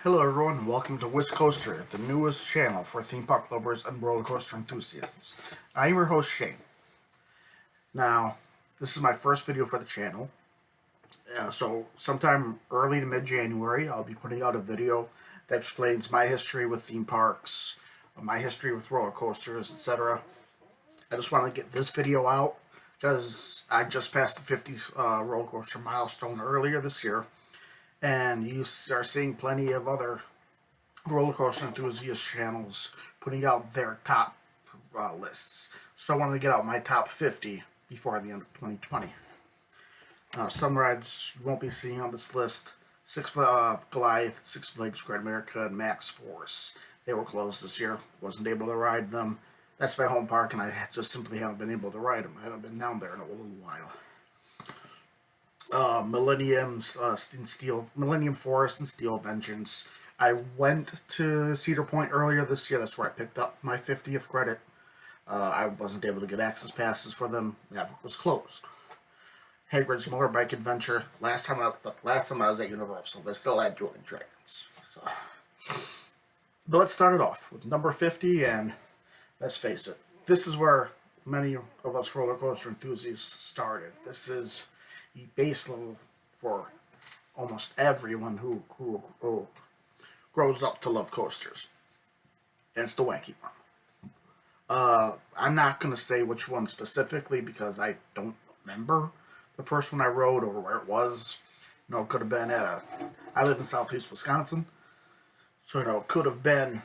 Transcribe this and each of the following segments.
Hello everyone and welcome to Whisk Coaster, the newest channel for theme park lovers and roller coaster enthusiasts. I'm your host Shane. Now, this is my first video for the channel, so sometime early to mid-January I'll be putting out a video that explains my history with theme parks, my history with roller coasters, etc. I just wanted to get this video out because I just passed the 50 roller coaster milestone earlier this year, and you are seeing plenty of other roller coaster enthusiast channels putting out their top lists. So I wanted to get out my top 50 before the end of 2020. Some rides you won't be seeing on this list: Goliath, Six Flags Great America, and Max Force. They were closed this year. Wasn't able to ride them. That's my home park, and I just simply haven't been able to ride them. I haven't been down there in a little while. Millennium Forest and Steel Vengeance. I went to Cedar Point earlier this year. That's where I picked up my 50th credit. I wasn't able to get access passes for them. That was closed. Hagrid's Motorbike Adventure. Last time I was at Universal, they still had Dueling Dragons. But let's start it off with number 50, and let's face it, this is where many of us roller coaster enthusiasts started. This is the base level for almost everyone who grows up to love coasters. And it's the Wacky One. I'm not going to say which one specifically because I don't remember the first one I rode or where it was. It could have been I live in southeast Wisconsin, so it could have been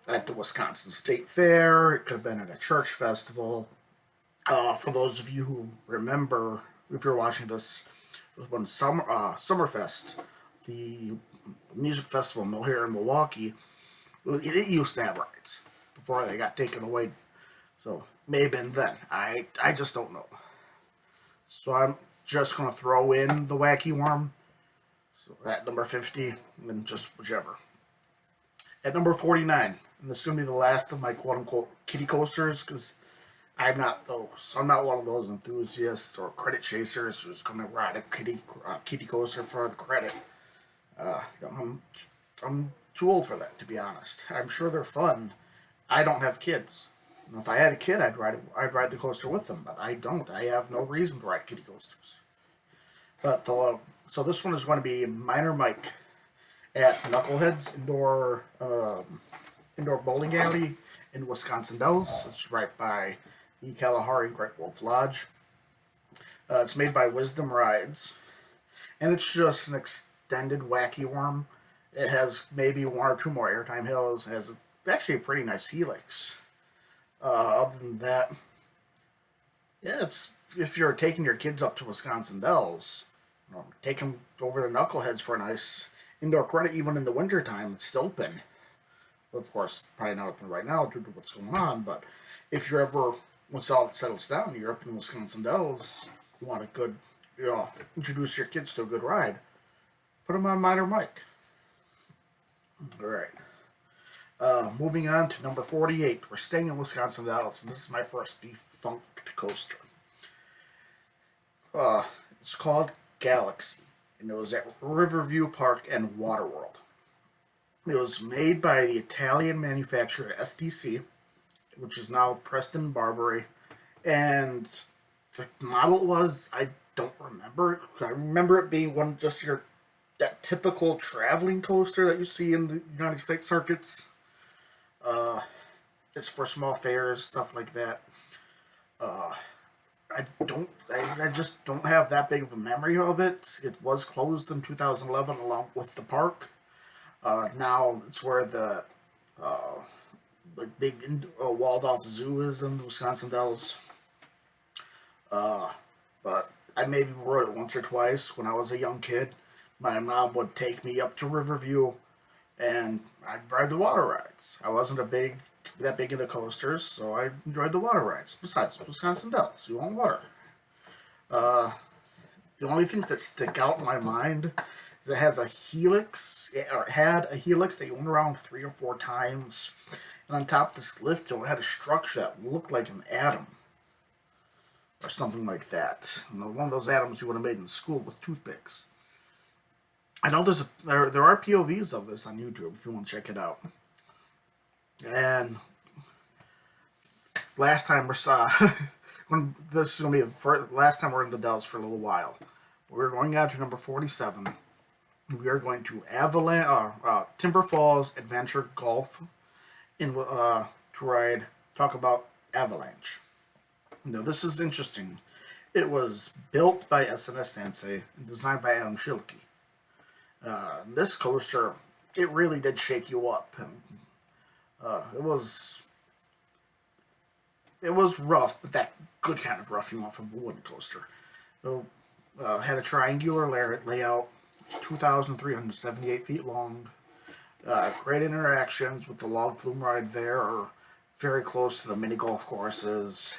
at the Wisconsin State Fair. It could have been at a church festival. For those of you who remember, if you're watching this, it was when Summerfest, the music festival here in Milwaukee, it used to have rides before they got taken away. So may have been then. I just don't know. So I'm just going to throw in the Wacky Worm. So at number 50, and just whichever. At number 49, and this is going to be the last of my quote-unquote kiddie coasters, because I'm not those. I'm not one of those enthusiasts or credit chasers who's going to ride a kiddie coaster for the credit. I'm too old for that, to be honest. I'm sure they're fun. I don't have kids. If I had a kid, I'd ride the coaster with them, but I don't. I have no reason to ride kiddie coasters. But so this one is going to be Minor Mike at Knuckleheads indoor bowling alley in Wisconsin Dells. It's right by the Kalahari Great Wolf Lodge. It's made by Wisdom Rides, and it's just an extended Wacky Worm. It has maybe one or two more airtime hills. It has actually a pretty nice helix. Other than that, yeah, it's if you're taking your kids up to Wisconsin Dells, take them over to Knuckleheads for a nice indoor credit. Even in the wintertime, it's still open. Of course, probably not open right now due to what's going on, but if you're ever, once all settles down, you're up in Wisconsin Dells, you want a good, introduce your kids to a good ride, put them on Minor Mike. Alright. Moving on to number 48. We're staying in Wisconsin Dells, and this is my first defunct coaster. It's called Galaxy, and it was at Riverview Park and Waterworld. It was made by the Italian manufacturer STC, which is now Preston Barbary, and the model was, I don't remember it. I remember it being that typical traveling coaster that you see in the United States circuits. It's for small fairs, stuff like that. I just don't have that big of a memory of it. It was closed in 2011 along with the park. Now it's where the big walled-off zoo is in the Wisconsin Dells. But I maybe rode it once or twice when I was a young kid. My mom would take me up to Riverview, and I'd ride the water rides. I wasn't that big into coasters, so I enjoyed the water rides. Besides, Wisconsin Dells, you want water. The only things that stick out in my mind is it has a helix, or it had a helix that you went around 3 or 4 times, and on top of this lift, it had a structure that looked like an atom, or something like that. One of those atoms you would have made in school with toothpicks. I know there are POVs of this on YouTube if you want to check it out. And last time we saw, when this is going to be the last time we're in the Dells for a little while. We're going down to number 47. We are going to Timber Falls Adventure Golf to talk about Avalanche. Now, this is interesting. It was built by S&S Sensei and designed by Adam Schilke. This coaster, it really did shake you up. It was rough, but that good kind of rough you want from a wooden coaster. It had a triangular layout, 2,378 feet long. Great interactions with the log flume ride there, are very close to the mini golf courses.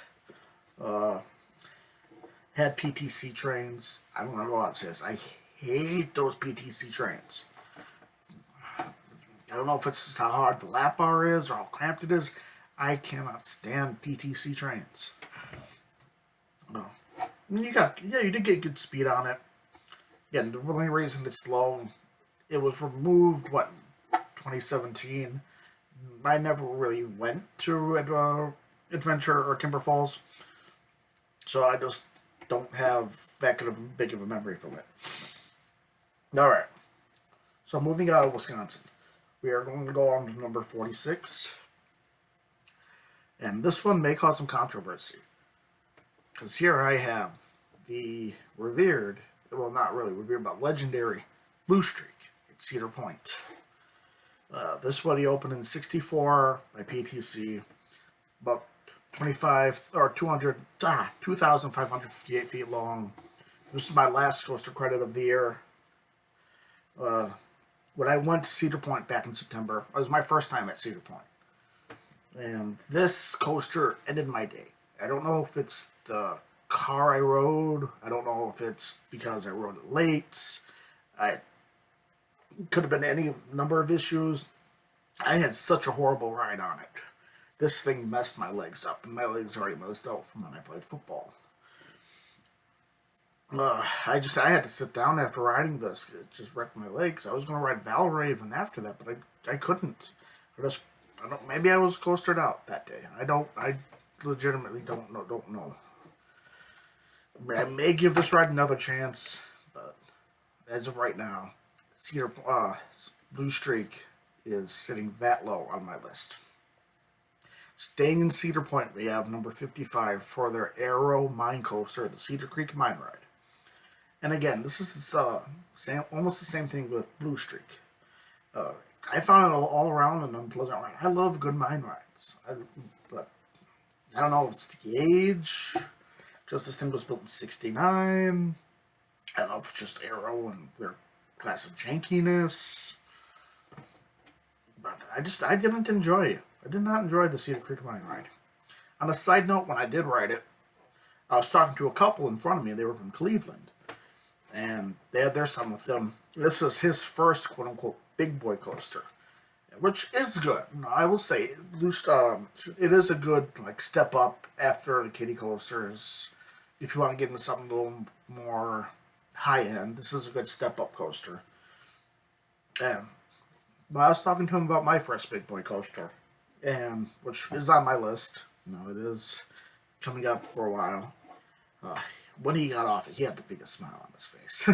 Had PTC trains. I'm going to go out and say this. I hate those PTC trains. I don't know if it's just how hard the lap bar is or how cramped it is. I cannot stand PTC trains. No. I mean, you did get good speed on it. Again, the only reason it's slow, it was removed, 2017. I never really went to Adventure or Timber Falls, so I just don't have that big of a memory from it. Alright, so moving out of Wisconsin, we are going to go on to number 46. And this one may cause some controversy, because here I have the revered, well, not really revered, but legendary Blue Streak at Cedar Point. This one he opened in '64 by PTC, about 2,558 feet long. This is my last coaster credit of the year. When I went to Cedar Point back in September, it was my first time at Cedar Point. And this coaster ended my day. I don't know if it's the car I rode. I don't know if it's because I rode it late. Could have been any number of issues. I had such a horrible ride on it. This thing messed my legs up, and my legs already messed up from when I played football. I had to sit down after riding this. It just wrecked my legs. I was going to ride Valraven after that, but I couldn't. Maybe I was coastered out that day. I legitimately don't know. I may give this ride another chance, but as of right now, Blue Streak is sitting that low on my list. Staying in Cedar Point, we have number 55 for their Aero Mine Coaster, the Cedar Creek Mine Ride. And again, this is almost the same thing with Blue Streak. I found it all around an unpleasant ride. I love good mine rides, but I don't know if it's the age, because this thing was built in '69. I don't know if it's just Aero and their class of jankiness. But I didn't enjoy it. I did not enjoy the Cedar Creek Mine Ride. On a side note, when I did ride it, I was talking to a couple in front of me. They were from Cleveland, and they had their son with them. This was his first quote-unquote big boy coaster, which is good. I will say, it is a good step up after the kiddie coasters. If you want to get into something a little more high end, this is a good step up coaster. And I was talking to him about my first big boy coaster, and which is on my list. It is coming up for a while. When he got off it, he had the biggest smile on his face.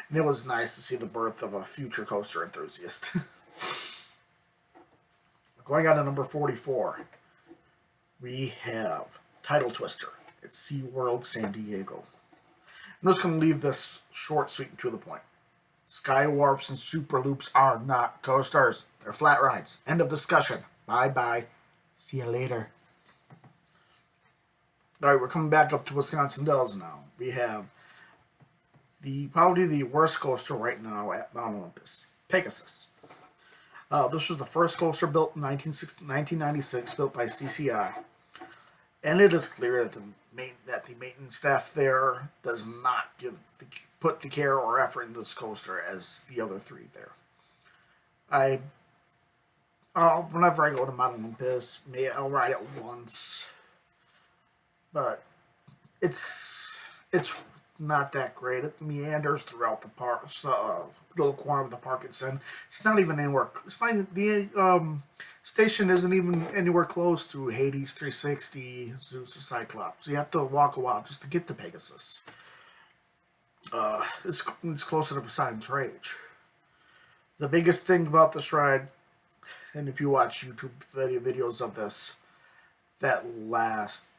And it was nice to see the birth of a future coaster enthusiast. Going on to number 44, we have Tidal Twister at SeaWorld San Diego. I'm just going to leave this short, sweet, and to the point. Sky Warps and Super Loops are not coasters. They're flat rides. End of discussion. Bye-bye. See you later. Alright, we're coming back up to Wisconsin Dells now. We have probably the worst coaster right now at Mount Olympus, Pegasus. This was the first coaster built in 1996, built by CCI. And it is clear that the maintenance staff there does not put the care or effort into this coaster as the other three there. Whenever I go to Mount Olympus, I'll ride it once. But it's not that great. It meanders throughout the park, little corner of the park it's in. It's not even anywhere. It's not even, the station isn't even anywhere close to Hades 360, Zeus, or Cyclops. You have to walk a while just to get to Pegasus. It's closer to Poseidon's Rage. The biggest thing about this ride, and if you watch YouTube videos of this, that last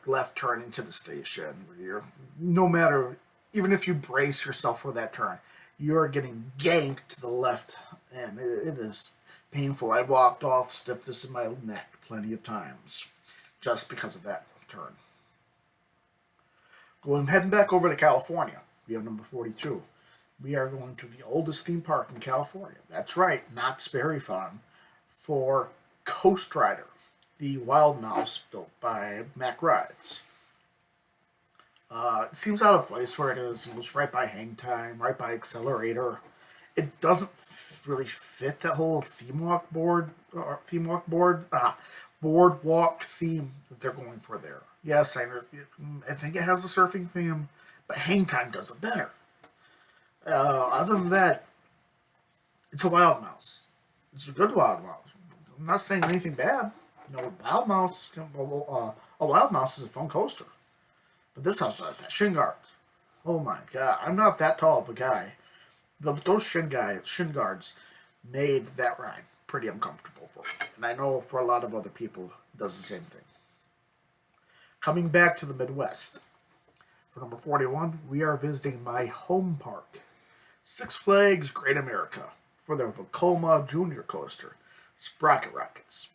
left turn into the station, where you're, no matter, even if you brace yourself for that turn, you're getting ganked to the left, and it is painful. I've walked off stiffness in my neck plenty of times just because of that turn. Heading back over to California, we have number 42. We are going to the oldest theme park in California. That's right, Knott's Berry Farm, for Coast Rider, the Wild Mouse built by Mack Rides. It seems out of place where it is. It was right by Hang Time, right by Accelerator. It doesn't really fit that whole boardwalk theme that they're going for there. Yes, I think it has a surfing theme, but Hang Time does it better. Other than that, it's a Wild Mouse. It's a good Wild Mouse. I'm not saying anything bad. A Wild Mouse is a fun coaster. But this house has that shin guards. Oh my god, I'm not that tall of a guy. Those shin guards made that ride pretty uncomfortable for me. And I know for a lot of other people, it does the same thing. Coming back to the Midwest. For number 41, we are visiting my home park, Six Flags Great America, for their Vekoma Junior coaster, Sprocket Rockets.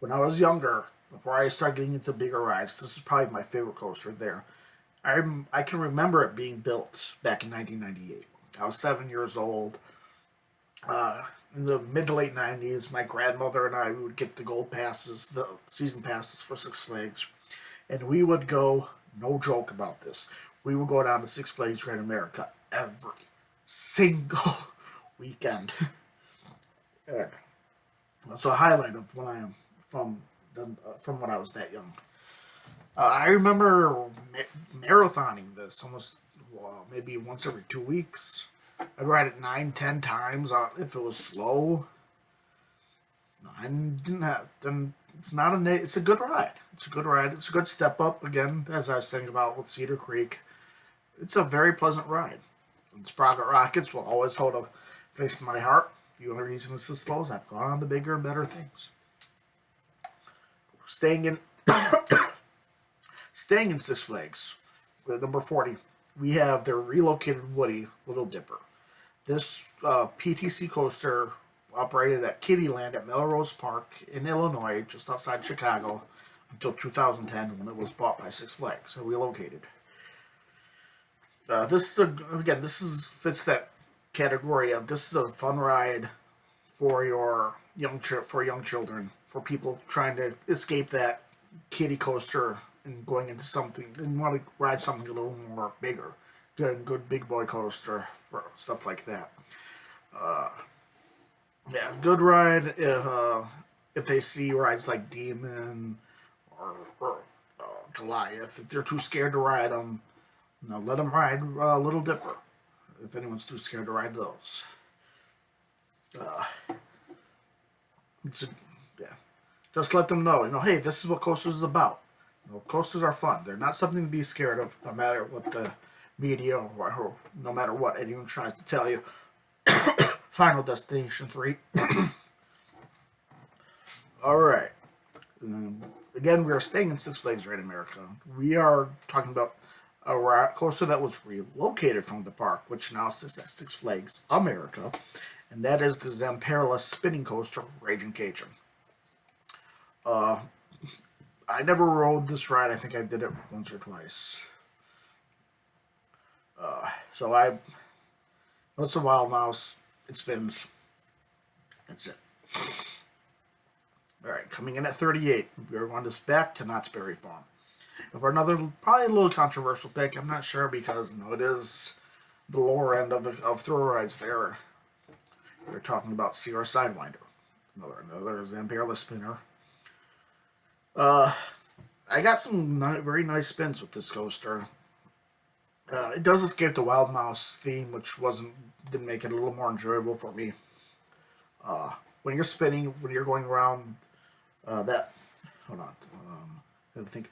When I was younger, before I started getting into bigger rides, this is probably my favorite coaster there. I can remember it being built back in 1998. I was 7 years old. In the mid to late 90s, my grandmother and I would get the gold passes, the season passes for Six Flags, and we would go, no joke about this, we would go down to Six Flags Great America every single weekend. And that's a highlight of when I am from when I was that young. I remember marathoning this almost, maybe once every 2 weeks. I'd ride it 9, 10 times if it was slow. I didn't have. It's a good ride. It's a good ride. It's a good step up again, as I was saying about with Cedar Creek. It's a very pleasant ride. And Sprocket Rockets will always hold a place in my heart. The only reason this is slow is I've gone on to bigger and better things. Staying in Six Flags, with number 40, we have their relocated Woody Little Dipper. This PTC coaster operated at Kittyland at Melrose Park in Illinois, just outside Chicago, until 2010 when it was bought by Six Flags and relocated. This fits that category of this is a fun ride for young children, for people trying to escape that kiddie coaster and going into something and want to ride something a little more bigger. Good big boy coaster for stuff like that. Yeah, good ride if they see rides like Demon or Goliath. If they're too scared to ride them, let them ride Little Dipper. If anyone's too scared to ride those. Just let them know, hey, this is what coasters is about. Coasters are fun. They're not something to be scared of, no matter what the media or no matter what anyone tries to tell you. Final Destination 3. Alright. Again, we are staying in Six Flags Great America. We are talking about a coaster that was relocated from the park, which now sits at Six Flags America, and that is the Zamperla spinning coaster, Raging Cajun. I never rode this ride. I think I did it once or twice. It's a Wild Mouse. It spins. That's it. Alright, coming in at 38, we're on this back to Knott's Berry Farm. And for another, probably a little controversial pick, I'm not sure because, it is the lower end of thrill rides there. We're talking about Sierra Sidewinder. Another Zamperla spinner. I got some very nice spins with this coaster. It does escape the Wild Mouse theme, which didn't make it a little more enjoyable for me. When you're spinning, when you're going around that, hold on, I think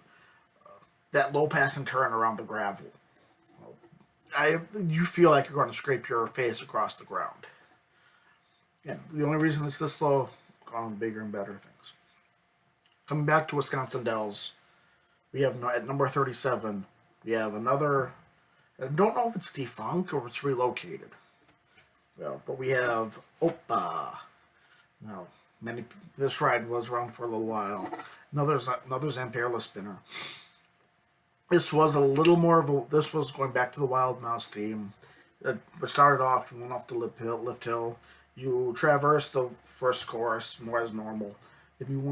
that low pass and turn around the gravel, you feel like you're going to scrape your face across the ground. And the only reason it's this low, going bigger and better things. Coming back to Wisconsin Dells, we have at number 37, we have another. I don't know if it's defunct or it's relocated. Well, but we have Opa. Now, many this ride was around for a little while. Another Zamperla spinner. This was a little more of a. This was going back to the Wild Mouse theme. It started off and went off the lift hill. You traversed the first course more as normal. Then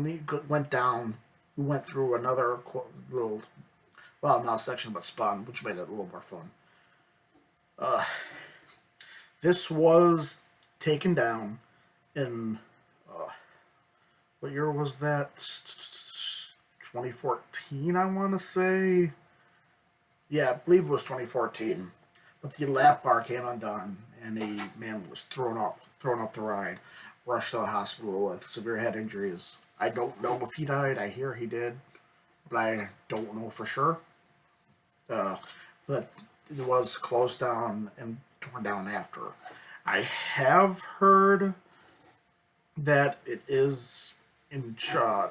went down, you went through another little Wild Mouse section, but spun, which made it a little more fun. This was taken down in what year was that? 2014, I want to say. Yeah, I believe it was 2014. But the lap bar came undone, and a man was thrown off the ride, rushed to the hospital with severe head injuries. I don't know if he died. I hear he did, but I don't know for sure. Uh, but it was closed down and torn down after. I have heard that it is in a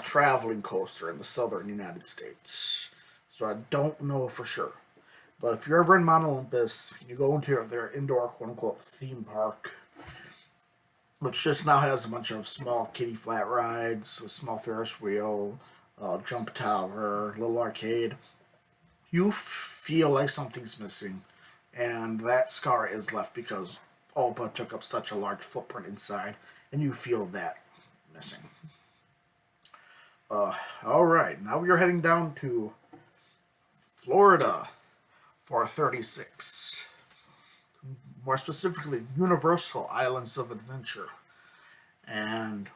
traveling coaster in the southern United States. So I don't know for sure. But if you're ever in Mount Olympus, you go into their indoor quote unquote theme park, which just now has a bunch of small kiddie flat rides, a small Ferris wheel, jump tower, little arcade. You feel like something's missing, and that scar is left because Opa took up such a large footprint inside, and you feel that missing. All right, now we're heading down to Florida for 36. More specifically, Universal Islands of Adventure. And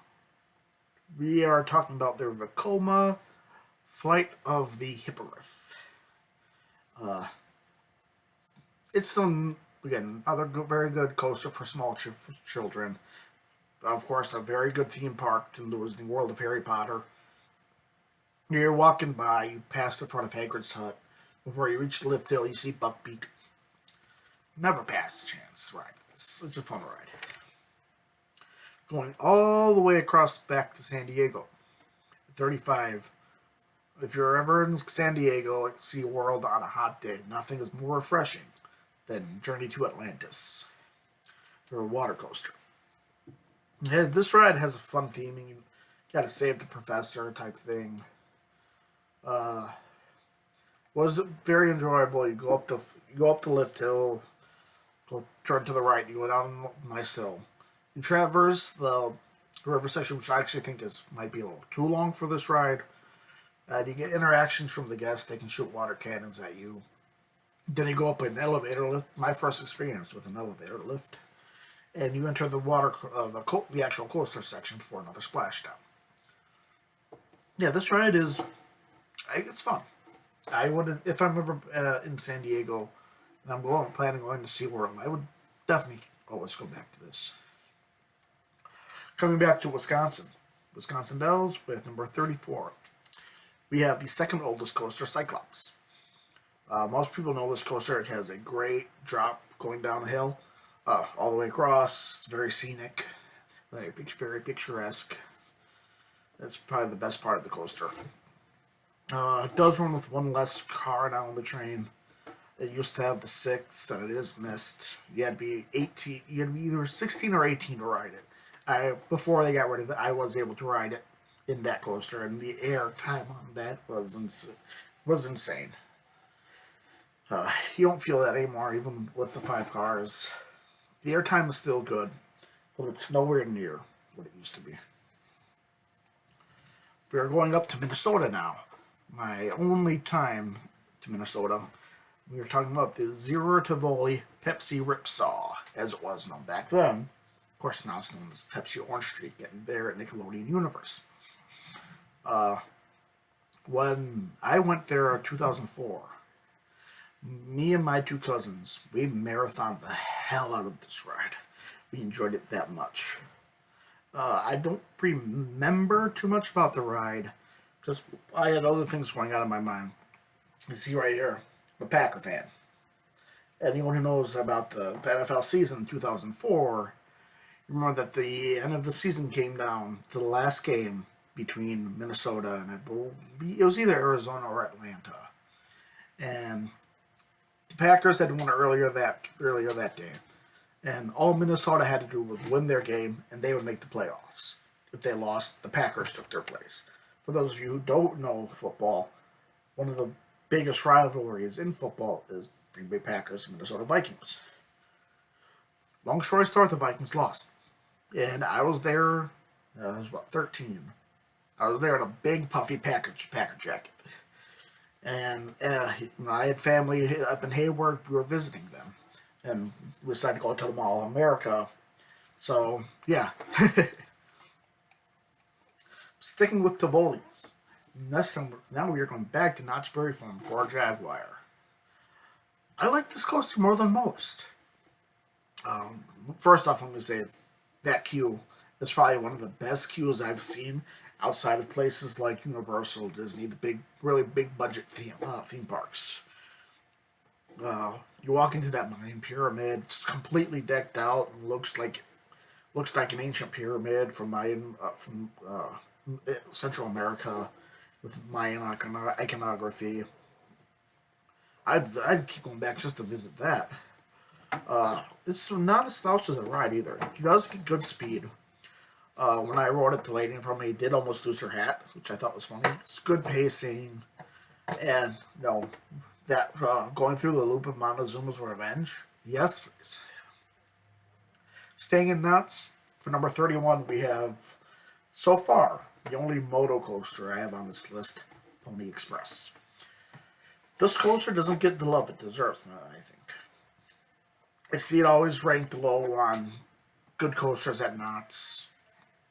we are talking about their Vekoma Flight of the Hippogriff. It's again, another very good coaster for small children. Of course, a very good theme park in the Disney World of Harry Potter. You're walking by, you pass the front of Hagrid's hut. Before you reach the lift hill, you see Buckbeak. Never pass the chance ride. It's a fun ride. Going all the way across back to San Diego. 35. If you're ever in San Diego at SeaWorld on a hot day, nothing is more refreshing than Journey to Atlantis. For a water coaster. This ride has a fun theming. You gotta save the professor type thing. Was very enjoyable. You go up the lift hill, go turn to the right, you go down a nice hill. You traverse the river section, which I actually think might be a little too long for this ride. You get interactions from the guests. They can shoot water cannons at you. Then you go up an elevator lift. My first experience with an elevator lift, and you enter the the actual coaster section for another splashdown. Yeah, this ride it's fun. I would, if I'm ever in San Diego and planning on going to SeaWorld, I would definitely always go back to this. Coming back to Wisconsin Dells with number 34. We have the second oldest coaster, Cyclops. Most people know this coaster. It has a great drop going down a hill, all the way across. It's very scenic, very picturesque. That's probably the best part of the coaster. It does run with one less car now on the train. It used to have the 6th, and it is missed. You had to be 18. You had to be either 16 or 18 to ride it. Before they got rid of it, I was able to ride it in that coaster, and the air time on that was insane. You don't feel that anymore, even with the 5 cars. The air time is still good, but it's nowhere near what it used to be. We are going up to Minnesota now. My only time to Minnesota. We were talking about the Zero Tivoli Pepsi Ripsaw, as it was known back then. Of course, now it's known as Pepsi Orange Street, getting there at Nickelodeon Universe. When I went there in 2004, Me and my two cousins, we marathoned the hell out of this ride. We enjoyed it that much. I don't remember too much about the ride because I had other things going on in my mind. You see right here, I'm a Packer fan. Anyone who knows about the NFL season in 2004, remember that the end of the season came down to the last game between Minnesota and it was either Arizona or Atlanta. And the Packers had won earlier that day. And all Minnesota had to do was win their game, and they would make the playoffs. If they lost, the Packers took their place. For those of you who don't know football, one of the biggest rivalries in football is Green Bay Packers and Minnesota Vikings. Long story short, the Vikings lost. And I was there, I was about 13. I was there in a big puffy Packer jacket. And I had family up in Hayward. We were visiting them. And we decided to go to the Mall of America. So, yeah. Sticking with Tivoli's. Now we are going back to Knott's Berry Farm for our Jaguar. I like this coaster more than most. First off, I'm going to say that queue is probably one of the best queues I've seen outside of places like Universal, Disney, the really big budget theme parks. You walk into that Mayan pyramid. It's completely decked out and looks like an ancient pyramid from Central America with Mayan iconography. I'd keep going back just to visit that. It's not as slouch as a ride either. It does get good speed. When I rode it, the lady in front of me did almost lose her hat, which I thought was funny. It's good pacing, and that going through the loop of Montezuma's Revenge. Yes, please. Staying in Knott's, for number 31, we have, so far, the only moto coaster I have on this list, Pony Express. This coaster doesn't get the love it deserves, I think. I see it always ranked low on good coasters at Knott's,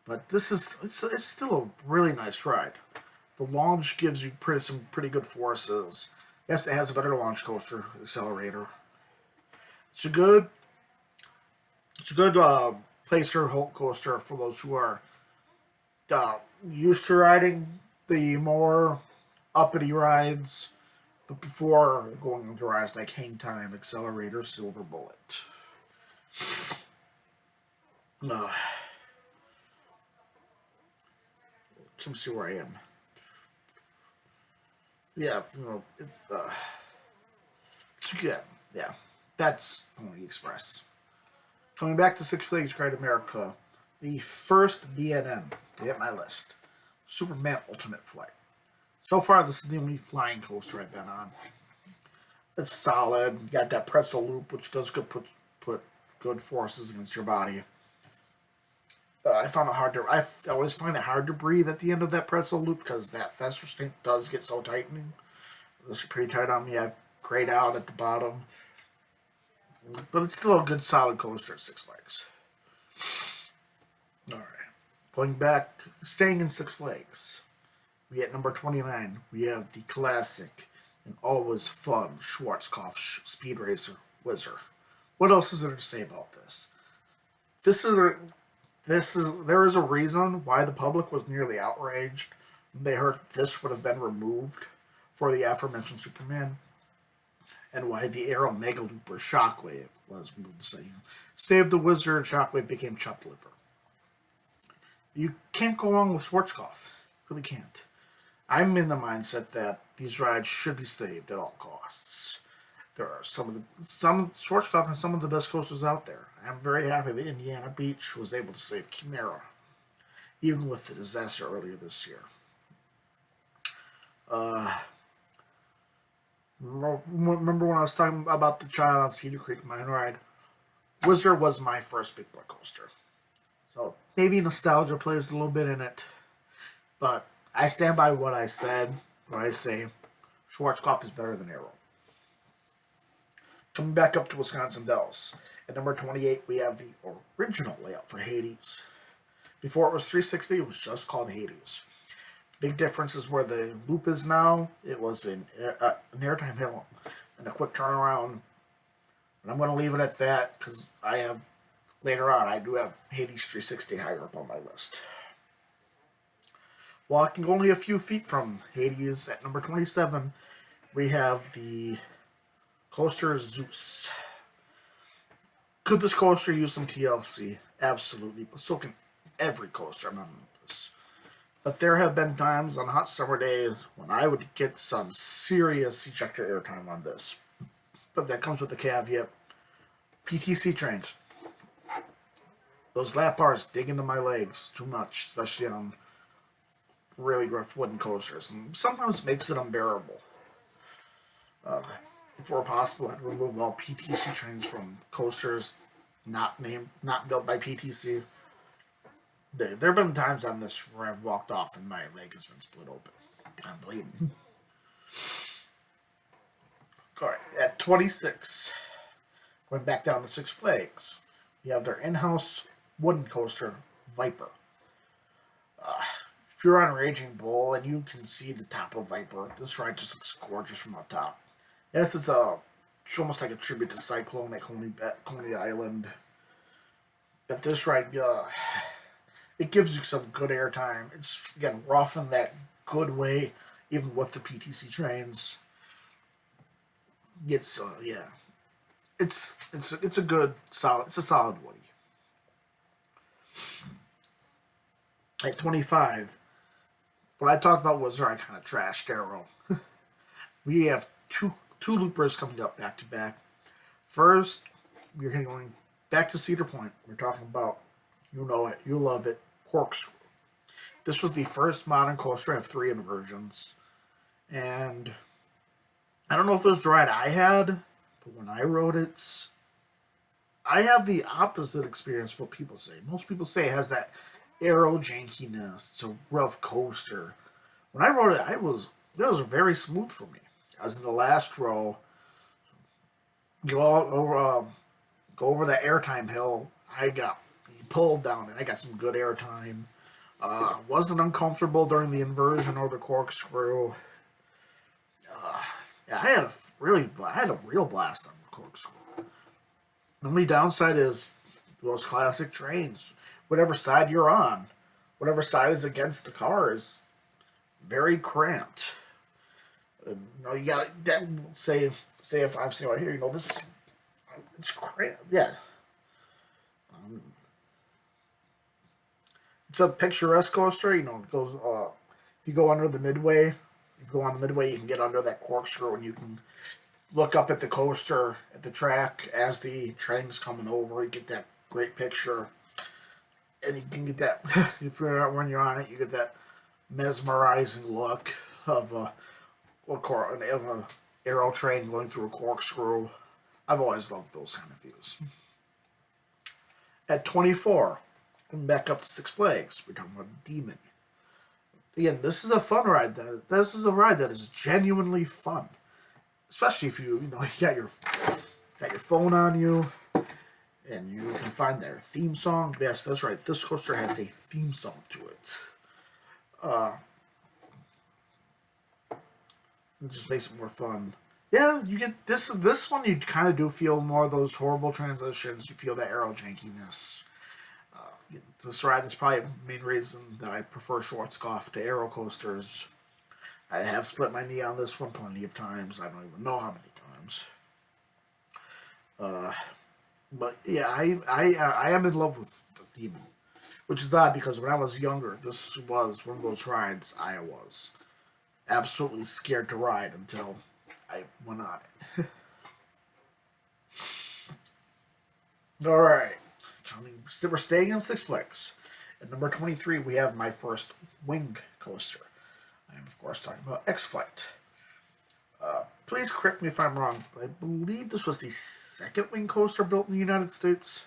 but it's still a really nice ride. The launch gives you some pretty good forces. Yes, it has a better launch coaster accelerator. It's a good placer coaster for those who are used to riding the more uppity rides, but before going into rides like Hang Time, Accelerator, Silver Bullet. Let me see where I am. Yeah, it's good. Yeah, that's Pony Express. Coming back to Six Flags Great America, the first B&M to hit my list, Superman Ultimate Flight. So far, this is the only flying coaster I've been on. It's solid. You got that pretzel loop, which does put good forces against your body. I always find it hard to breathe at the end of that pretzel loop because that fast restraint does get so tightening. It's pretty tight on me. I grayed out at the bottom. But it's still a good solid coaster at Six Flags. Alright. Going back, staying in Six Flags. We at number 29, we have the classic and always fun Schwarzkopf Speed Racer Whizzer. What else is there to say about this? There is a reason why the public was nearly outraged when they heard this would have been removed for the aforementioned Superman, and why the Aero Mega Looper Shockwave was moved to say, save the Wizard, Shockwave became chopped liver. You can't go wrong with Schwarzkopf. Really can't. I'm in the mindset that these rides should be saved at all costs. There are some Schwarzkopf has some of the best coasters out there. I'm very happy that Indiana Beach was able to save Chimera, even with the disaster earlier this year. Remember when I was talking about the child on Cedar Creek Mine Ride? Whizzer was my first big boy coaster. So maybe nostalgia plays a little bit in it. But I stand by what I said, when I say Schwarzkopf is better than Aero. Coming back up to Wisconsin Dells. At number 28, we have the original layout for Hades. Before it was 360, it was just called Hades. Big difference is where the loop is now. It was an airtime hill. and a quick turnaround. And I'm going to leave it at that because later on, I do have Hades 360 higher up on my list. Walking only a few feet from Hades at number 27, we have the coaster Zeus. Could this coaster use some TLC? Absolutely, but so can every coaster on Olympus. But there have been times on hot summer days when I would get some serious ejector airtime on this. But that comes with the caveat, PTC trains. Those lap bars dig into my legs too much, especially on really rough wooden coasters, and sometimes it makes it unbearable. If it were possible, I'd remove all PTC trains from coasters not built by PTC. There have been times on this where I've walked off and my leg has been split open. I'm bleeding. Alright, at 26, going back down to Six Flags, we have their in-house wooden coaster, Viper. If you're on Raging Bull and you can see the top of Viper, this ride just looks gorgeous from up top. Yes, it's almost like a tribute to Cyclone at Coney Island. But this ride, it gives you some good airtime. It's, again, rough in that good way, even with the PTC trains. It's, yeah. It's a good, solid, it's a solid Woody. At 25, what I talked about was our kind of trashed Arrow. We have two loopers coming up back to back. First, we're going back to Cedar Point. We're talking about, you know it, you love it, Corkscrew. This was the first modern coaster to have 3 inversions. And I don't know if it was the ride I had, but when I rode it, I have the opposite experience of what people say. Most people say it has that Arrow jankiness. It's a rough coaster. When I rode it, it was very smooth for me. I was in the last row. Go over that airtime hill. I got pulled down and I got some good airtime. Wasn't uncomfortable during the inversion or the corkscrew. Yeah, I had a real blast on the corkscrew. The only downside is those classic trains. Whatever side you're on, whatever side is against the car is very cramped. You gotta say if I'm saying right here, this it's cramped. Yeah, it's a picturesque coaster. It goes. If you go under the midway, if you go on the midway, you can get under that corkscrew and you can look up at the coaster at the track as the train's coming over. You get that great picture, and you can get that when you're on it, you get that mesmerizing look of an Arrow train going through a corkscrew. I've always loved those kind of views. At 24, going back up to Six Flags, we're talking about Demon. Again, this is a fun ride. This is a ride that is genuinely fun, especially if you got your phone on you, and you can find their theme song. Yes, that's right. This coaster has a theme song to it. It just makes it more fun. Yeah, you get this one. You kind of do feel more of those horrible transitions. You feel that Arrow jankiness. This ride is probably the main reason that I prefer Schwarzkopf to Arrow coasters. I have split my knee on this one plenty of times. I don't even know how many times. But yeah, I am in love with the Demon, which is odd because when I was younger, this was one of those rides I was absolutely scared to ride until I went on it. All right, we're staying in Six Flags. At number 23, we have my first wing coaster. I am, of course, talking about X-Flight. Please correct me if I'm wrong, but I believe this was the second wing coaster built in the United States.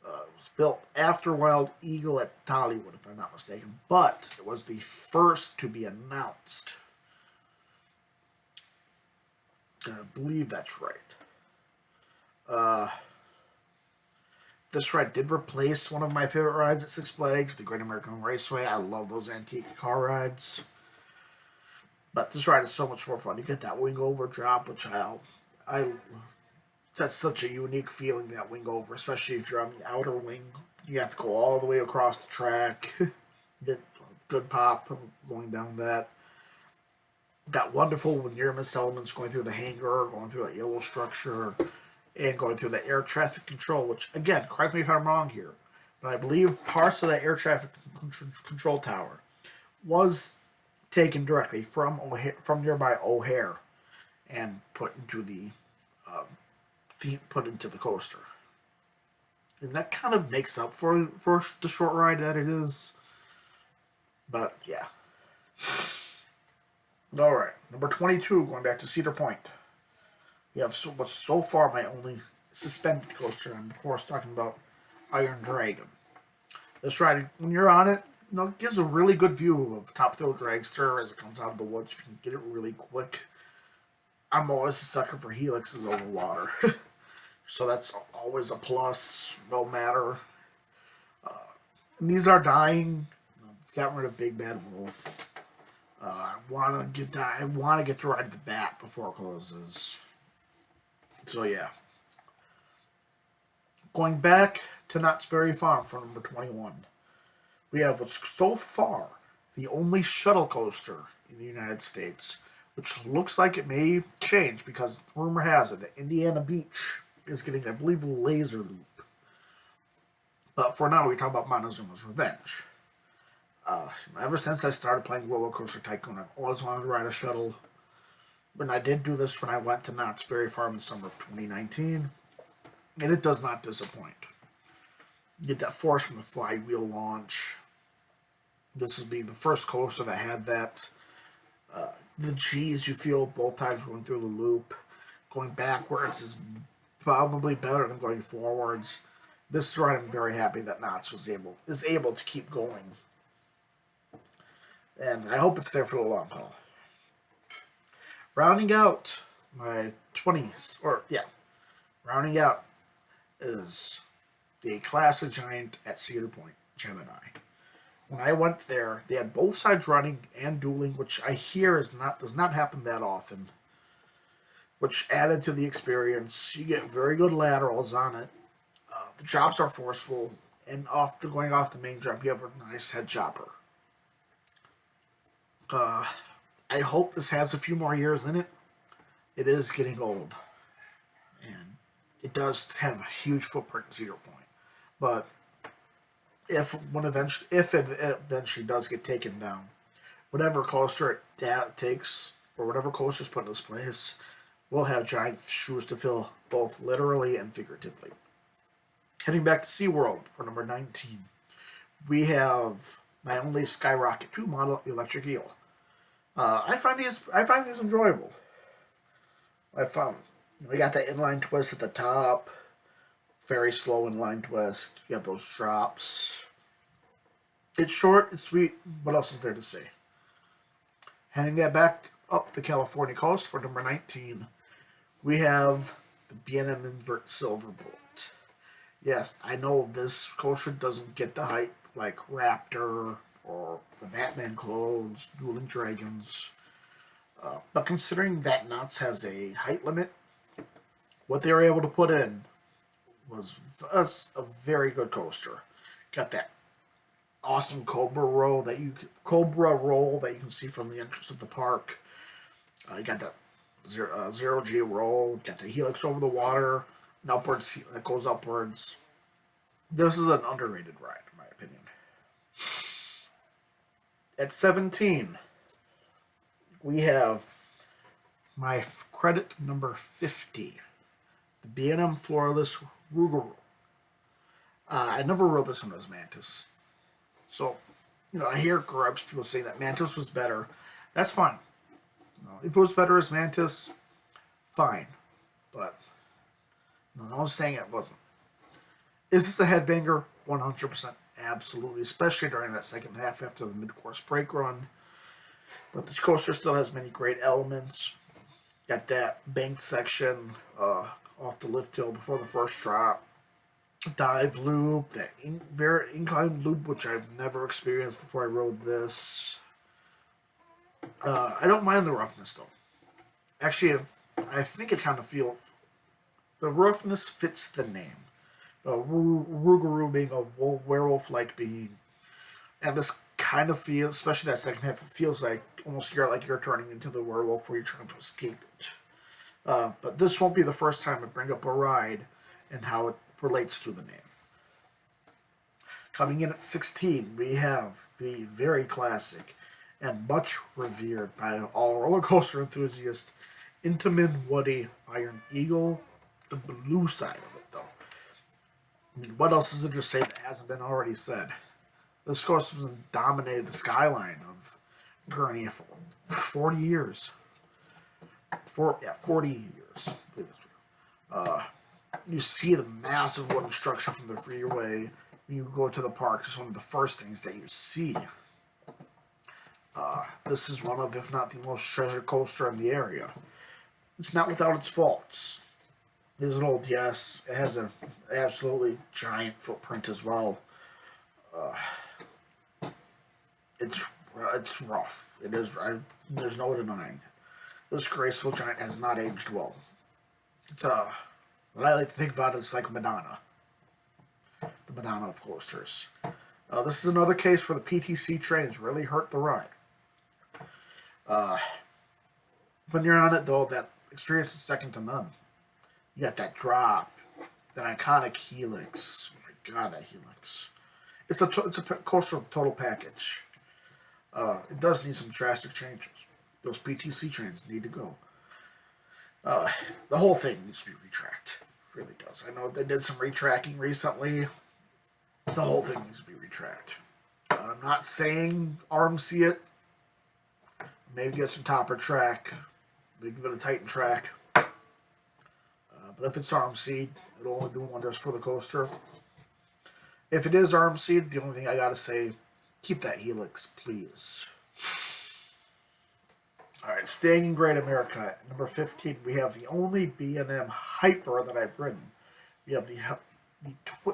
It was built after Wild Eagle at Hollywood, if I'm not mistaken, but it was the first to be announced. I believe that's right. This ride did replace one of my favorite rides at Six Flags, the Great American Raceway. I love those antique car rides. But this ride is so much more fun. You get that wing over drop, which I that's such a unique feeling, that wing over, especially if you're on the outer wing. You have to go all the way across the track. Get good pop going down that. Got wonderful with near miss elements going through the hangar, going through that yellow structure, and going through the air traffic control, which, again, correct me if I'm wrong here, but I believe parts of that air traffic control tower was taken directly from from nearby O'Hare and put into put into the coaster. And that kind of makes up for the short ride that it is. But yeah. All right, number 22, going back to Cedar Point. We have what's so far my only suspended coaster. I'm of course talking about Iron Dragon. This ride, when you're on it, it gives a really good view of Top Thrill Dragster as it comes out of the woods. You can get it really quick. I'm always a sucker for helixes over water, so that's always a plus. No matter. These are dying. Got rid of Big Bad Wolf. I want to get that. I want to get to ride the Bat before it closes. So yeah. Going back to Knott's Berry Farm for number 21. We have what's so far the only shuttle coaster in the United States, which looks like it may change because rumor has it that Indiana Beach is getting, I believe, a laser loop. But for now, we talk about Montezuma's Revenge. Ever since I started playing Roller Coaster Tycoon, I've always wanted to ride a shuttle. And I did do this when I went to Knott's Berry Farm in summer of 2019, and it does not disappoint. You get that force from the flywheel launch. This will be the first coaster that had that. The G's you feel both times going through the loop. Going backwards is probably better than going forwards. This is why I'm very happy that Knott's is able to keep going. And I hope it's there for the long haul. Rounding out my 20s, rounding out is the Classic Giant at Cedar Point, Gemini. When I went there, they had both sides running and dueling, which I hear does not happen that often, which added to the experience. You get very good laterals on it. The drops are forceful, and going off the main jump, you have a nice head chopper. I hope this has a few more years in it. It is getting old, and it does have a huge footprint in Cedar Point. But if it eventually does get taken down, whatever coaster it takes, or whatever coaster's put in this place, will have giant shoes to fill, both literally and figuratively. Heading back to SeaWorld for number 19, we have my only Skyrocket 2 model, Electric Eel. I find these enjoyable. We got that inline twist at the top, very slow inline twist. You have those drops. It's short, it's sweet. What else is there to say? Heading that back up the California coast for number 19, we have the B&M Invert Silverbolt. Yes, I know this coaster doesn't get the hype like Raptor or the Batman clones, Dueling Dragons. But considering that Knott's has a height limit, what they were able to put in was a very good coaster. Got that awesome Cobra roll that you can see from the entrance of the park. You got that zero G roll. Got the helix over the water, an upwards that goes upwards. This is an underrated ride, in my opinion. At 17, we have my credit number 50, the B&M Floorless Rougarou. I never rode this one as Mantis. So, I hear people saying that Mantis was better. That's fine. If it was better as Mantis, fine. But, no one's saying it wasn't. Is this a headbanger? 100%. Absolutely. Especially during that second half after the mid-course brake run. But this coaster still has many great elements. Got that banked section off the lift hill before the first drop. Dive loop, that very inclined loop, which I've never experienced before I rode this. I don't mind the roughness though. Actually, I think it kind of feels the roughness fits the name. Rougarou being a werewolf-like being, and this kind of feels, especially that second half, it feels like almost you're turning into the werewolf where you're trying to escape it. But this won't be the first time I bring up a ride and how it relates to the name. Coming in at 16, we have the very classic and much revered by all roller coaster enthusiasts, Intamin Woody Iron Eagle, the blue side of it, though. I mean, what else is there to say that hasn't been already said? This coaster has dominated the skyline of Gurney for 40 years. 40 years. You see the massive wooden structure from the freeway. When you go to the park, it's one of the first things that you see. This is one of, if not the most treasured coaster in the area. It's not without its faults. It is an old, yes. It has an absolutely giant footprint as well. It's rough. It is. There's no denying. This graceful giant has not aged well. It's what I like to think about is like Madonna, the Madonna of coasters. This is another case where the PTC trains really hurt the ride. When you're on it though, that experience is second to none. You got that drop, that iconic helix. Oh my god, that helix! It's a coaster total package. It does need some drastic changes. Those PTC trains need to go. The whole thing needs to be retracked. It really does. I know they did some retracking recently. The whole thing needs to be retracked. I'm not saying RMC it. Maybe get some topper track. Maybe give it a Titan track. But if it's RMC, it'll only do wonders for the coaster. If it is RMC, the only thing I gotta say, keep that helix, please. Alright, staying in Great America, at number 15, we have the only B&M Hyper that I've ridden. We have the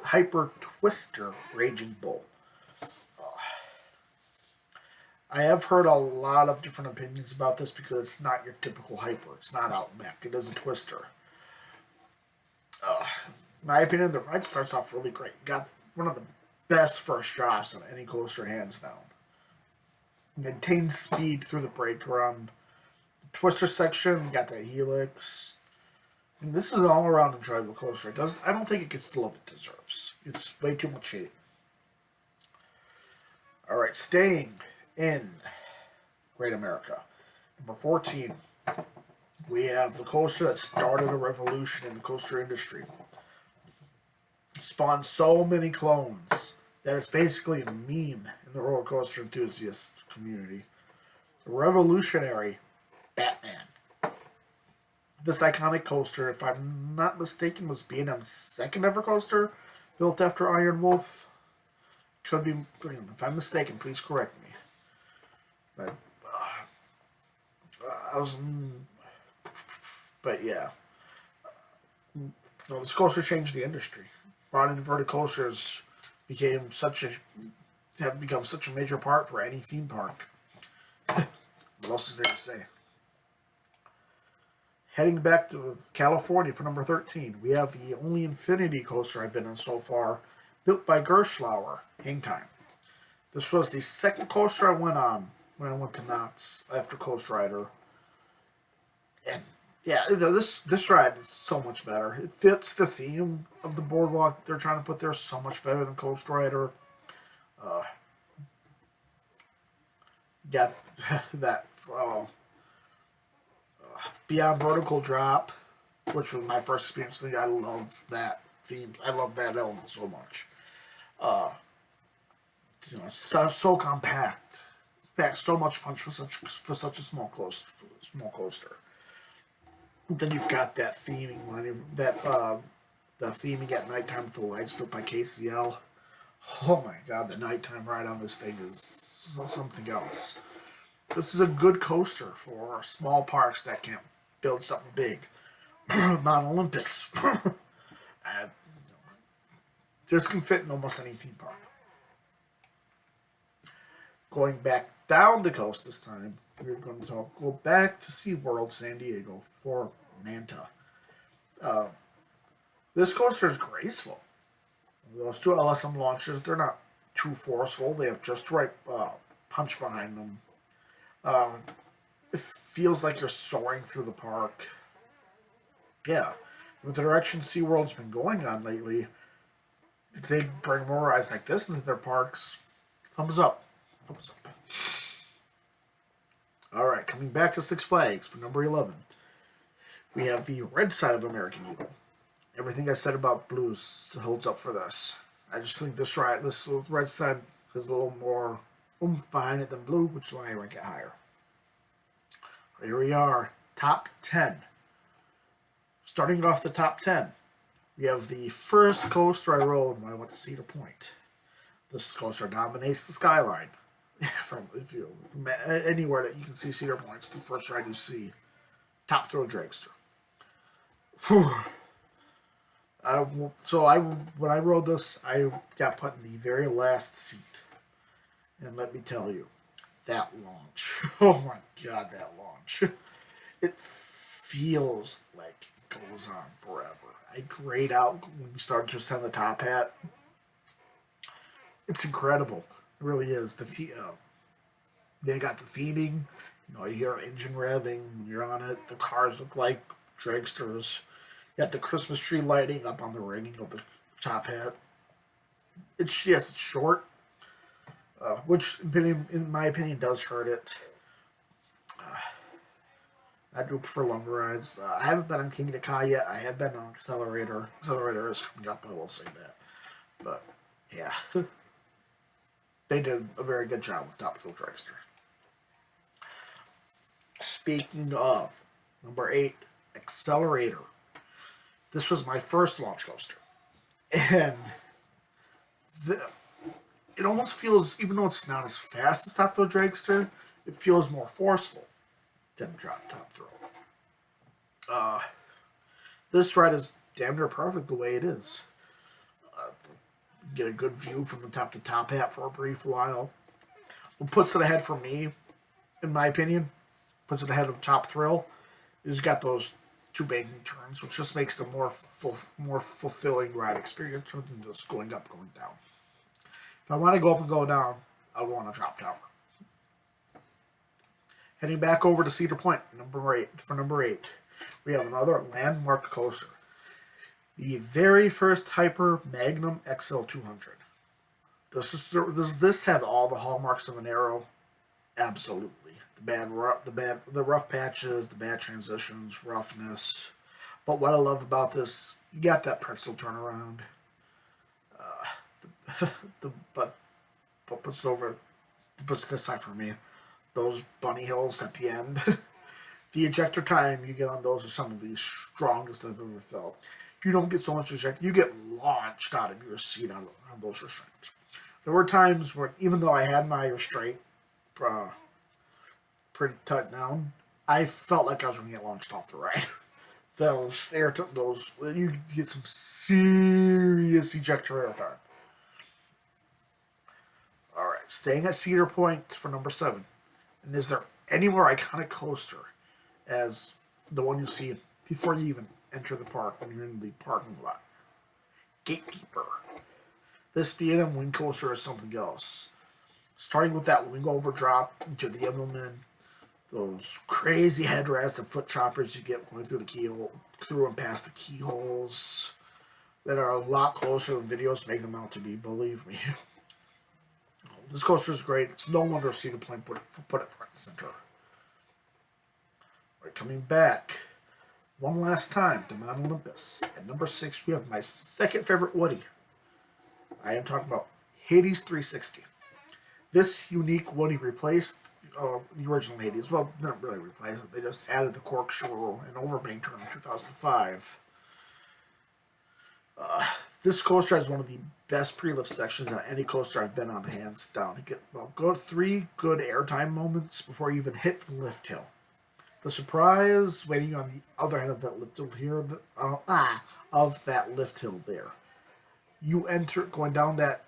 Hyper Twister Raging Bull. I have heard a lot of different opinions about this because it's not your typical Hyper. It's not Outback. It is a Twister. In my opinion, the ride starts off really great. You got one of the best first drops on any coaster, hands down. Maintains speed through the brake run. The Twister section, you got that helix. And this is an all-around enjoyable coaster. I don't think it gets the love it deserves. It's way too much hate. Alright, staying in Great America. Number 14, we have the coaster that started a revolution in the coaster industry. It spawned so many clones that it's basically a meme in the roller coaster enthusiast community. The revolutionary Batman. This iconic coaster, if I'm not mistaken, was B&M's second ever coaster, built after Iron Wolf. Could be, if I'm mistaken, please correct me. But, but yeah. This coaster changed the industry. Brought inverted coasters have become such a major part for any theme park. What else is there to say? Heading back to California for number 13, we have the only Infinity coaster I've been on so far, built by Gerstlauer, Hang Time. This was the second coaster I went on when I went to Knott's after Coast Rider. And yeah, this ride is so much better. It fits the theme of the boardwalk they're trying to put there so much better than Coast Rider. Got that Beyond Vertical Drop, which was my first experience. I love that theme. I love that element so much. So compact. Packs so much punch for such a small coaster. Then you've got that theming the theming at nighttime with the lights built by KCL. Oh my god, the nighttime ride on this thing is something else. This is a good coaster for small parks that can't build something big. Mount Olympus. This can fit in almost any theme park. Going back down the coast this time, we're going to go back to SeaWorld San Diego for Manta. Uh, this coaster is graceful. Those two LSM launches, they're not too forceful. They have just right punch behind them. Um, it feels like you're soaring through the park. Yeah, with the direction SeaWorld's been going on lately, if they bring more rides like this into their parks, thumbs up. Thumbs up. Alright, coming back to Six Flags for number 11. We have the red side of American Eagle. Everything I said about blues holds up for this. I just think this red side has a little more oomph behind it than blue, which is why I rank it higher. Here we are, top 10. Starting off the top 10, we have the first coaster I rode when I went to Cedar Point. This coaster dominates the skyline. from anywhere that you can see Cedar Point, it's the first ride you see. Top Thrill Dragster. When I rode this, I got put in the very last seat, and let me tell you, that launch. Oh my god, that launch! It feels like it goes on forever. I grayed out when we started to ascend the top hat. It's incredible. It really is. They got the theming. You hear engine revving when you're on it. The cars look like dragsters. You got the Christmas tree lighting up on the rigging of the top hat. It's short, which in my opinion does hurt it. I do prefer longer rides. I haven't been on King of the Ka yet. I have been on Accelerator. Accelerator is coming up, I will say that. But yeah, they did a very good job with Top Thrill Dragster. Speaking of, number 8, Accelerator. This was my first launch coaster. And it almost feels, even though it's not as fast as Top Thrill Dragster, it feels more forceful than Top Thrill. This ride is damn near perfect the way it is. Get a good view from the top to top hat for a brief while. What puts it ahead for me, in my opinion, puts it ahead of Top Thrill, is got those two banking turns, which just makes the more fulfilling ride experience rather than just going up, going down. If I want to go up and go down, I'll go on a drop tower. Heading back over to Cedar Point, number 8, we have another landmark coaster. The very first Hyper Magnum XL 200. This has all the hallmarks of an Aero. Absolutely. The rough patches, the bad transitions, roughness. But what I love about this, you got that pretzel turnaround. But puts this side for me. Those bunny hills at the end. The ejector time you get on those are some of the strongest I've ever felt. You don't get so much ejected. You get launched out of your seat on those restraints. There were times where, even though I had my restraint pretty tight down, I felt like I was going to get launched off the ride. You get some serious ejector air time. Alright, staying at Cedar Point for number 7. And is there any more iconic coaster as the one you see before you even enter the park when you're in the parking lot? Gatekeeper. This B&M wing coaster is something else. Starting with that wing overdrop into the Immelman, those crazy headrests and foot choppers you get going through and past the keyholes that are a lot closer than videos make them out to be, believe me. This coaster is great. It's no wonder Cedar Point put it front and center. Right, coming back one last time to Mount Olympus. At number 6, we have my second favorite Woody. I am talking about Hades 360. This unique Woody replaced the original Hades. Well, not really replaced it. They just added the corkscrew and overbank turn in 2005. This coaster has one of the best pre-lift sections on any coaster I've been on, hands down. You get 3 good airtime moments before you even hit the lift hill. The surprise waiting on the other end of that lift hill here, there. You enter, going down that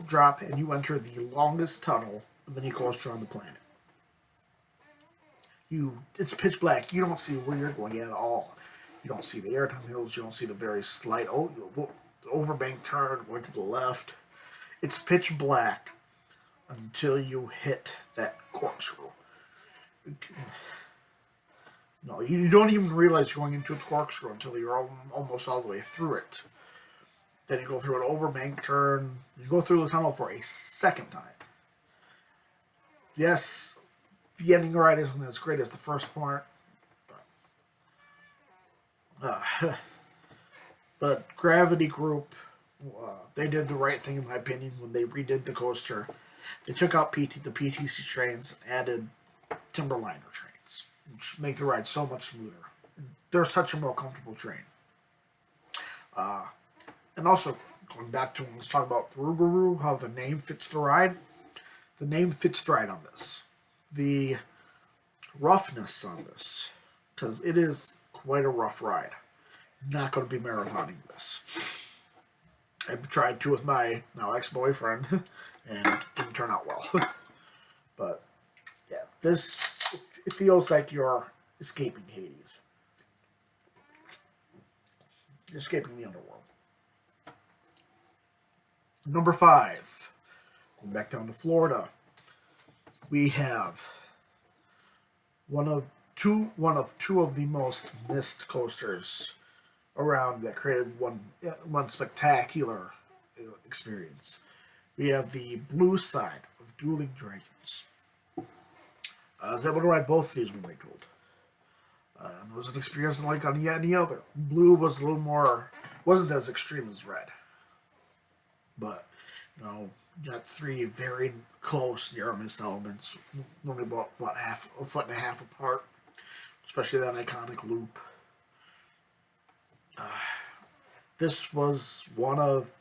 drop, and you enter the longest tunnel of any coaster on the planet. It's pitch black. You don't see where you're going at all. You don't see the airtime hills. You don't see the very slight overbank turn going to the left. It's pitch black until you hit that corkscrew. No, you don't even realize you're going into the corkscrew until you're almost all the way through it. Then you go through an overbank turn. You go through the tunnel for a second time. Yes, the ending ride isn't as great as the first part, but Gravity Group, they did the right thing in my opinion when they redid the coaster. They took out the PTC trains and added Timberliner trains, which make the ride so much smoother. They're such a more comfortable train. And also, going back to when let's talk about Rougarou, how the name fits the ride. The name fits the ride on this. The roughness on this, because it is quite a rough ride. Not going to be marathoning this. I tried to with my now ex-boyfriend, and it didn't turn out well. But yeah, it feels like you're escaping Hades. You're escaping the underworld. Number 5, going back down to Florida, we have one of two of the most missed coasters around that created one spectacular experience. We have the Blue Side of Dueling Dragons. I was able to ride both of these when they dueled. It was an experience unlike on any other. Blue was a little more, wasn't as extreme as red. But, you got 3 very close near-miss elements, only about, a foot and a half apart, especially that iconic loop. This was one of,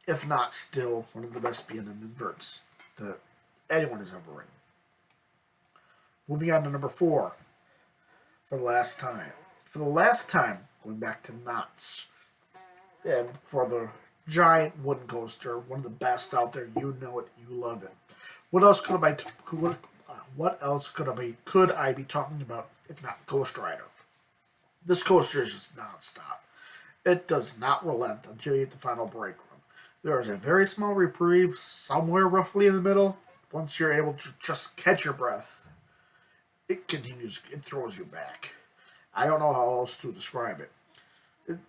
if not still, one of the best B&M inverts that anyone has ever ridden. Moving on to number 4, for the last time. For the last time, going back to Knott's, and for the giant wooden coaster, one of the best out there. You know it, you love it. What else could I be talking about if not Ghost Rider? This coaster is just nonstop. It does not relent until you hit the final break room. There is a very small reprieve somewhere roughly in the middle. Once you're able to just catch your breath, it continues. It throws you back. I don't know how else to describe it.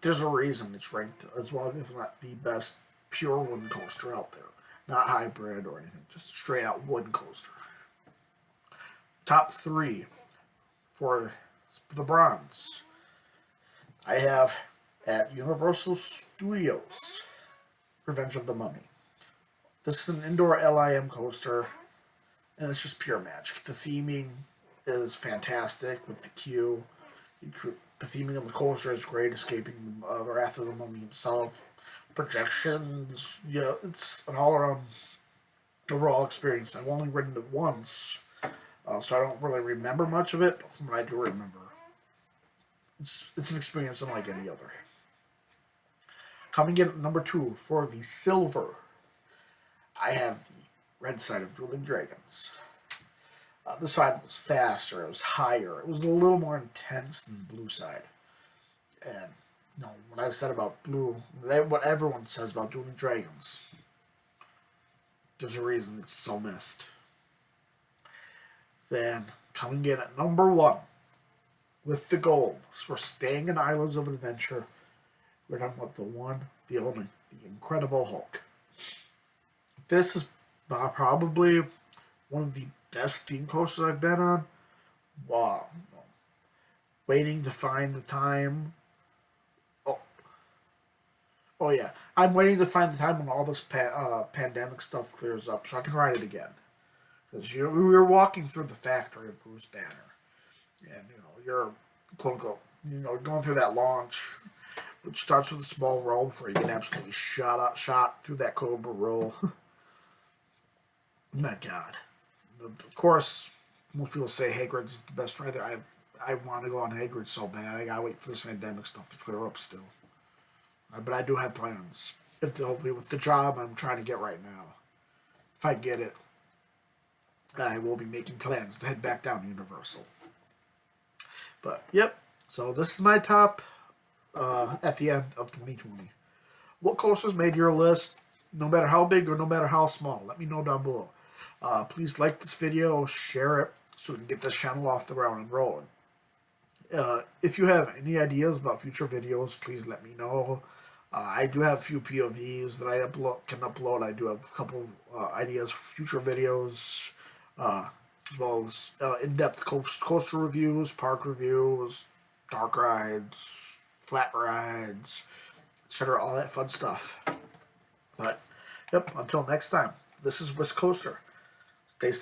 There's a reason it's ranked as one of, if not the best, pure wooden coaster out there. Not hybrid or anything, just straight out wooden coaster. Top 3 for the bronze. I have at Universal Studios, Revenge of the Mummy. This is an indoor LIM coaster, and it's just pure magic. The theming is fantastic with the queue. The theming of the coaster is great, escaping the wrath of the mummy himself. Projections, it's an all-around overall experience. I've only ridden it once, so I don't really remember much of it, but from what I do remember, it's an experience unlike any other. Coming in at number 2 for the silver, I have the red side of Dueling Dragons. This side was faster, it was higher, it was a little more intense than the blue side. And, what I said about blue, what everyone says about Dueling Dragons, there's a reason it's so missed. Then, coming in at number 1, with the gold, for staying in Islands of Adventure, we're talking about the one, the only, the Incredible Hulk. This is probably one of the best steam coasters I've been on. Wow. Waiting to find the time. Oh yeah. I'm waiting to find the time when all this pandemic stuff clears up so I can ride it again. Because we were walking through the factory of Bruce Banner. And, you're, quote unquote, going through that launch, which starts with a small roll before you get absolutely shot through that Cobra roll. My God. Of course, most people say Hagrid's is the best rider. I want to go on Hagrid so bad. I gotta wait for this pandemic stuff to clear up still. But I do have plans. Hopefully with the job I'm trying to get right now. If I get it, I will be making plans to head back down to Universal. But yep. So this is my top at the end of 2020. What coasters made your list? No matter how big or no matter how small, let me know down below. Please like this video, share it, so we can get this channel off the ground and rolling. If you have any ideas about future videos, please let me know. I do have a few POVs that I can upload. I do have a couple ideas for future videos, as well as in-depth coaster reviews, park reviews, dark rides, flat rides, etc. All that fun stuff. But, yep, until next time, this is Wiscoaster. Stay safe.